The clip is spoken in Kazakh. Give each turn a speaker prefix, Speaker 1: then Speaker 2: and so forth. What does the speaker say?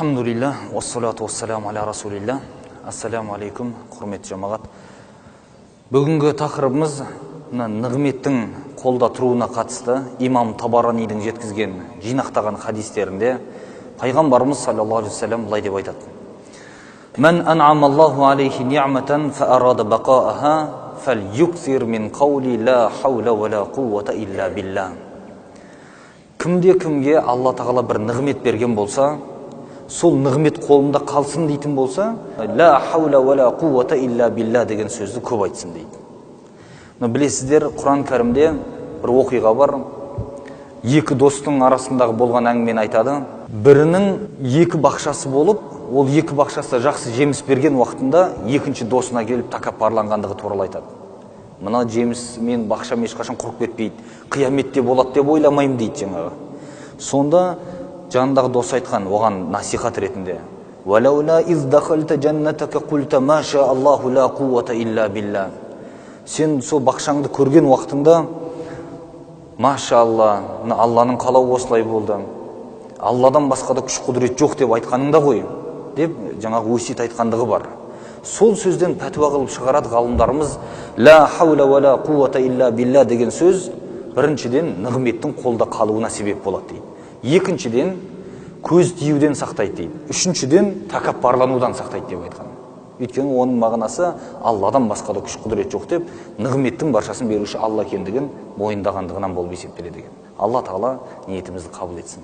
Speaker 1: Алхамдулилля, уассалату уассаламу аля расулилля. Ассаламу алейкум, құрметті жамағат. Бүгінгі тақырыбымыз нығметтің қолда тұруына қатысты. Имам Табаранидің жеткізген жинақтаған хадистерінде пайғамбарымыз саллаллаху алейхи вассалам былай деп айтады: "Мен ан'амаллаху алейхи ни'матан фаарада бақааха фальюксир мин қаули ла хаула ва ла қуввата илля билла." Кімде-кімге Алла тағала бір нығмет берген болса, сол нығмет қолында қалсын дейтін болса, ла хаула ва ла қуввата илля билля деген сөзді көп айтсын дейді. Білесіздер, Құран кәрімде бір оқиға бар. Екі достың арасындағы болған әңгімені айтады. Бірінің екі бақшасы болып, ол екі бақшасы жақсы жеміс берген уақытында екінші досына келіп тәкаппарланғандығы туралы айтады. Мына жеміс мен бақшам ешқашан құрып кетпейді, қияметте болады деп ойламаймын дейді жаңағы. Сонда жанындағы дос айтқан оған насихат ретінде: "Валаула из дахалта джаннатака культа ма ша Аллаху ла қуввата илля билля." Сен сол бақшаңды көрген уақытында машалла, Алланың қалауы осылай болды, Алладан басқа да күш құдірет жоқ деп айтқаныңда ғой, деп жаңағы өсиет айтқандығы бар. Сол сөзден пәтуа қылып шығарады ғалымдарымыз. Ла хаула ва ла қуввата илля билля деген сөз біріншіден нығметтің қолда қалуына себеп болады дейді. Екіншіден көз тиюден сақтайды дейді. Үшіншіден тәкаппарланудан сақтайды деп айтқан. Өйткені оның мағынасы Алладан басқа да күш құдірет жоқ деп, нығметтің баршасын беруші Алла екендігін мойындағандығынан болып есептеледі деген. Алла тағала ниетімізді қабыл етсін.